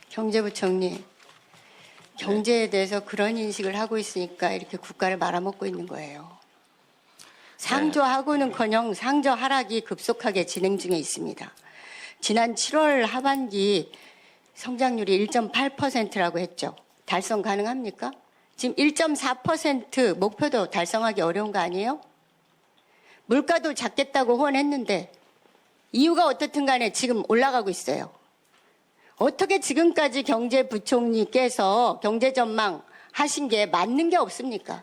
경제부총리, 경제에 대해서 그런 인식을 하고 있으니까 이렇게 국가를 말아먹고 있는 거예요. 상조하고는커녕 상조 하락이 급속하게 진행 중에 있습니다. 지난 7월 하반기 성장률이 1.8%라고 했죠. 달성 가능합니까? 지금 1.4% 목표도 달성하기 어려운 거 아니에요? 물가도 잡겠다고 후원했는데 이유가 어떻든 간에 지금 올라가고 있어요. 어떻게 지금까지 경제부총리께서 경제 전망 하신 게 맞는 게 없습니까?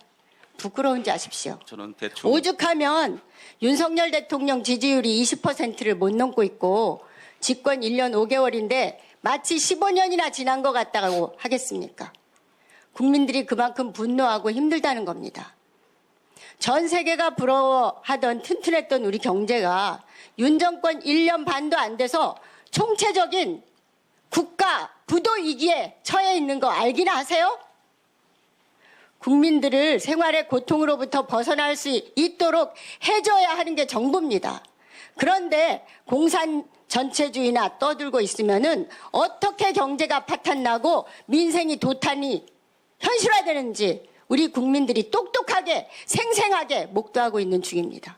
부끄러운지 아십시오. 저는 대충 오죽하면 윤석열 대통령 지지율이 20%를 못 넘고 있고 집권 1년 5개월인데 마치 15년이나 지난 것 같다고 하겠습니까? 국민들이 그만큼 분노하고 힘들다는 겁니다. 전 세계가 부러워하던 튼튼했던 우리 경제가 윤 정권 1년 반도 안 돼서 총체적인 국가 부도 위기에 처해 있는 거 알기나 하세요? 국민들을 생활의 고통으로부터 벗어날 수 있도록 해줘야 하는 게 정부입니다. 그런데 공산 전체주의나 떠들고 있으면은 어떻게 경제가 파탄나고 민생이 도탄이 현실화되는지 우리 국민들이 똑똑하게 생생하게 목도하고 있는 중입니다.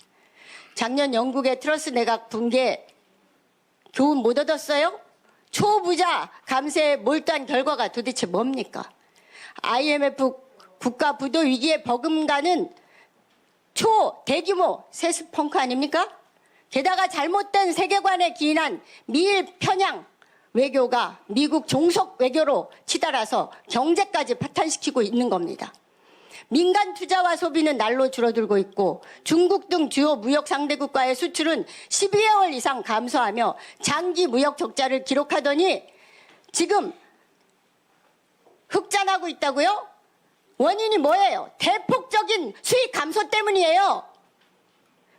작년 영국의 트러스 내각 붕괴 교훈 못 얻었어요? 초부자 감세에 몰두한 결과가 도대체 뭡니까? IMF 국가 부도 위기에 버금가는 대규모 세습 펑크 아닙니까? 게다가 잘못된 세계관에 기인한 미일 편향 외교가 미국 종속 외교로 치달아서 경제까지 파탄시키고 있는 겁니다. 민간 투자와 소비는 날로 줄어들고 있고 중국 등 주요 무역 상대국과의 수출은 12개월 이상 감소하며 장기 무역 적자를 기록하더니 지금 흑자나고 있다고요? 원인이 뭐예요? 대폭적인 수익 감소 때문이에요.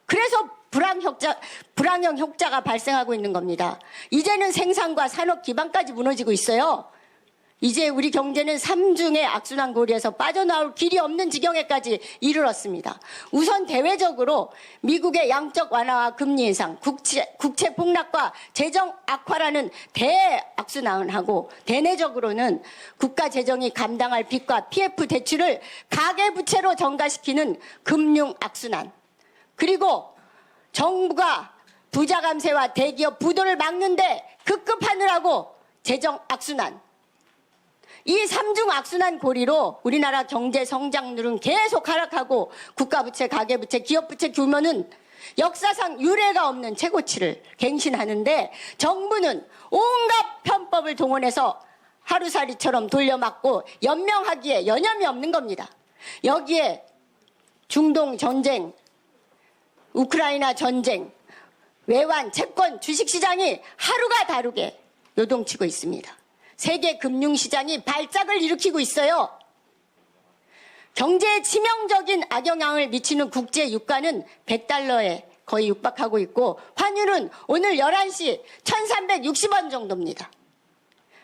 그래서 불황형 흑자가 발생하고 있는 겁니다. 이제는 생산과 산업 기반까지 무너지고 있어요. 이제 우리 경제는 삼중의 악순환 고리에서 빠져나올 길이 없는 지경에까지 이르렀습니다. 우선 대외적으로 미국의 양적 완화와 금리 인상, 국채 폭락과 재정 악화라는 대악순환하고 대내적으로는 국가 재정이 감당할 빚과 PF 대출을 가계부채로 전가시키는 금융 악순환, 그리고 정부가 부자 감세와 대기업 부도를 막는데 급급하느라고 재정 악순환, 이 삼중 악순환 고리로 우리나라 경제 성장률은 계속 하락하고 국가부채, 가계부채, 기업부채 규모는 역사상 유례가 없는 최고치를 갱신하는데 정부는 온갖 편법을 동원해서 하루살이처럼 돌려막고 연명하기에 여념이 없는 겁니다. 여기에 중동 전쟁, 우크라이나 전쟁, 외환, 채권, 주식시장이 하루가 다르게 요동치고 있습니다. 세계 금융시장이 발작을 일으키고 있어요. 경제에 치명적인 악영향을 미치는 국제 유가는 100달러에 거의 육박하고 있고 환율은 오늘 11시 1360원 정도입니다.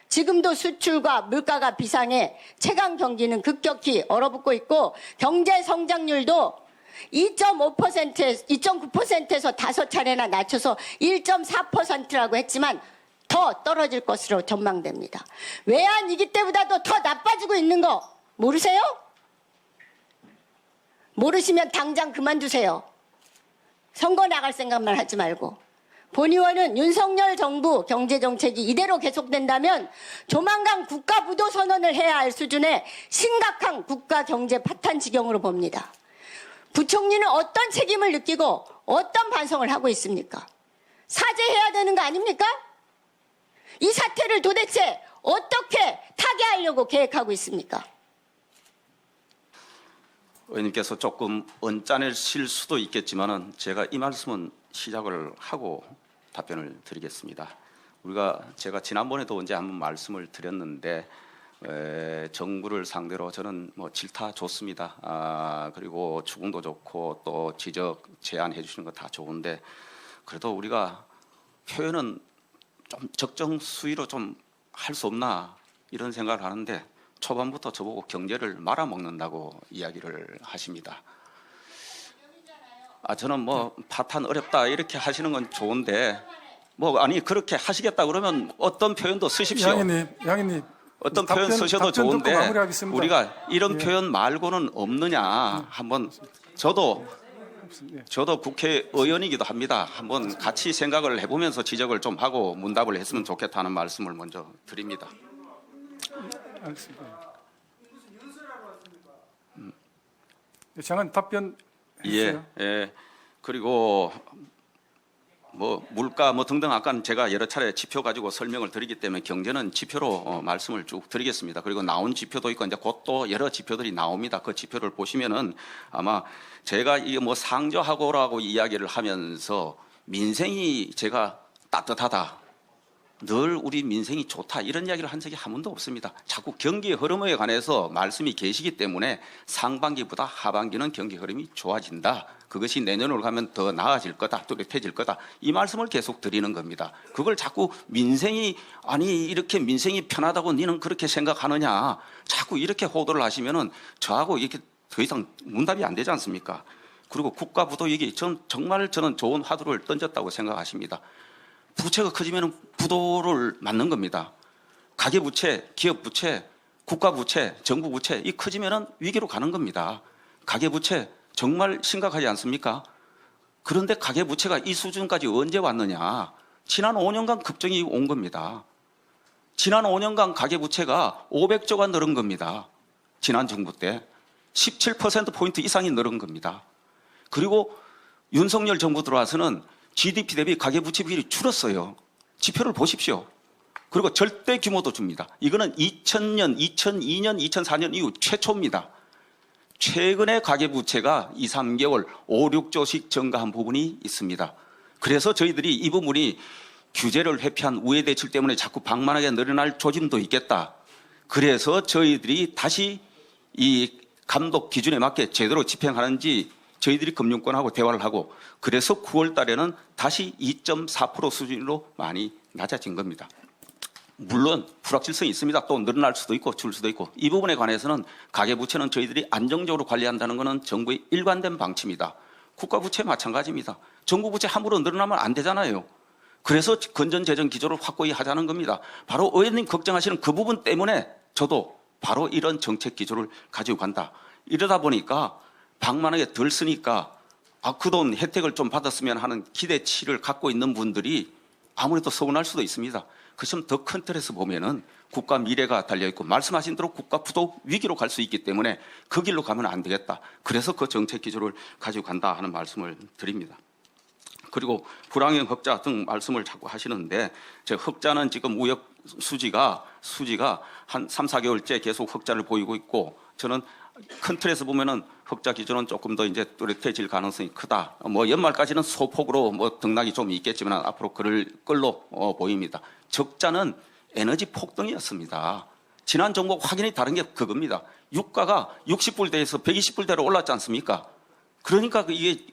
지금도 수출과 물가가 비상해 최강 경기는 급격히 얼어붙고 있고 경제 성장률도 2.9%에서 5차례나 낮춰서 1.4%라고 했지만 더 떨어질 것으로 전망됩니다. 외환위기 때보다도 더 나빠지고 있는 거 모르세요? 모르시면 당장 그만두세요. 선거 나갈 생각만 하지 말고. 본 의원은 윤석열 정부 경제정책이 이대로 계속된다면 조만간 국가부도 선언을 해야 할 수준의 심각한 국가 경제 파탄 지경으로 봅니다. 부총리는 어떤 책임을 느끼고 어떤 반성을 하고 있습니까? 사죄해야 되는 거 아닙니까? 이 사태를 도대체 어떻게 타개하려고 계획하고 있습니까? 의원님께서 조금 언짢으실 수도 있겠지만은 제가 이 말씀은 시작을 하고 답변을 드리겠습니다. 제가 지난번에도 언제 한번 말씀을 드렸는데 정부를 상대로 저는 질타 좋습니다. 그리고 추궁도 좋고 또 지적 제안해 주시는 거 다 좋은데 그래도 우리가 표현은 좀 적정 수위로 좀 할 수 없나 이런 생각을 하는데 초반부터 저보고 경제를 말아먹는다고 이야기를 하십니다. 저는 파탄 어렵다 이렇게 하시는 건 좋은데 뭐 아니 그렇게 하시겠다 그러면 어떤 표현도 쓰십시오. 양해님, 어떤 표현 쓰셔도 답변 듣고 좋은데 마무리하겠습니다. 우리가 이런 예. 표현 말고는 없느냐 한번 저도 국회의원이기도 합니다. 한번 같이 생각을 해보면서 지적을 좀 하고 문답을 했으면 좋겠다는 말씀을 먼저 드립니다. 알겠습니다. 장관 답변 해주세요. 예. 그리고 뭐 물가 뭐 등등 아까는 제가 여러 차례 지표 가지고 설명을 드리기 때문에 경제는 지표로 말씀을 쭉 드리겠습니다. 그리고 나온 지표도 있고 이제 곧 또 여러 지표들이 나옵니다. 그 지표를 보시면은 아마 제가 이게 뭐 상저하고라고 이야기를 하면서 민생이 제가 따뜻하다. 늘 우리 민생이 좋다 이런 이야기를 한 적이 한 번도 없습니다. 자꾸 경기의 흐름에 관해서 말씀이 계시기 때문에 상반기보다 하반기는 경기 흐름이 좋아진다. 그것이 내년으로 가면 더 나아질 거다, 뚜렷해질 거다. 이 말씀을 계속 드리는 겁니다. 그걸 자꾸 민생이 아니 이렇게 민생이 편하다고 니는 그렇게 생각하느냐. 자꾸 이렇게 호도를 하시면은 저하고 이렇게 더 이상 문답이 안 되지 않습니까? 그리고 국가 부도 얘기 정말 저는 좋은 화두를 던졌다고 생각하십니다. 부채가 커지면 부도를 맞는 겁니다. 가계부채, 기업부채, 국가부채, 정부부채 이 커지면 위기로 가는 겁니다. 가계부채 정말 심각하지 않습니까? 그런데 가계부채가 이 수준까지 언제 왔느냐. 지난 5년간 급증이 온 겁니다. 지난 5년간 가계부채가 500조가 늘은 겁니다. 지난 정부 때 17%포인트 이상이 늘은 겁니다. 그리고 윤석열 정부 들어와서는 GDP 대비 가계부채 비율이 줄었어요. 지표를 보십시오. 그리고 절대 규모도 줍니다. 이거는 2000년, 2002년, 2004년 이후 최초입니다. 최근에 가계부채가 2, 3개월 5, 6조씩 증가한 부분이 있습니다. 그래서 저희들이 이 부분이 규제를 회피한 우회대출 때문에 자꾸 방만하게 늘어날 조짐도 있겠다. 그래서 저희들이 다시 이 감독 기준에 맞게 제대로 집행하는지 저희들이 금융권하고 대화를 하고 그래서 9월 달에는 다시 2.4% 수준으로 많이 낮아진 겁니다. 물론 불확실성이 있습니다. 또 늘어날 수도 있고 줄 수도 있고 이 부분에 관해서는 가계부채는 저희들이 안정적으로 관리한다는 것은 정부의 일관된 방침이다. 국가부채 마찬가지입니다. 정부부채 함부로 늘어나면 안 되잖아요. 그래서 건전재정 기조를 확고히 하자는 겁니다. 바로 의원님 걱정하시는 그 부분 때문에 저도 바로 이런 정책 기조를 가지고 간다. 이러다 보니까 방만하게 덜 쓰니까 그 돈 혜택을 좀 받았으면 하는 기대치를 갖고 있는 분들이 아무래도 서운할 수도 있습니다. 그것은 더 큰 틀에서 보면은 국가 미래가 달려있고 말씀하신 대로 국가 부도 위기로 갈 수 있기 때문에 그 길로 가면 안 되겠다. 그래서 그 정책 기조를 가지고 간다 하는 말씀을 드립니다. 그리고 불황형 흑자 등 말씀을 자꾸 하시는데 제 흑자는 지금 무역 수지가 한 3, 4개월째 계속 흑자를 보이고 있고 저는 큰 틀에서 보면은 흑자 기준은 조금 더 이제 뚜렷해질 가능성이 크다. 뭐 연말까지는 소폭으로 뭐 등락이 좀 있겠지만 앞으로 그럴 걸로 보입니다. 적자는 에너지 폭등이었습니다. 지난 정부 확연히 다른 게 그겁니다. 유가가 60불대에서 120불대로 올랐지 않습니까? 그러니까 이게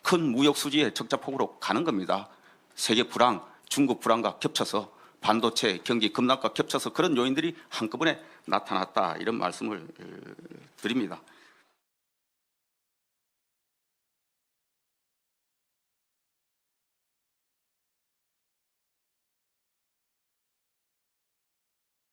큰 무역 수지의 적자 폭으로 가는 겁니다. 세계 불황, 중국 불황과 겹쳐서 반도체 경기 급락과 겹쳐서 그런 요인들이 한꺼번에 나타났다 이런 말씀을 드립니다.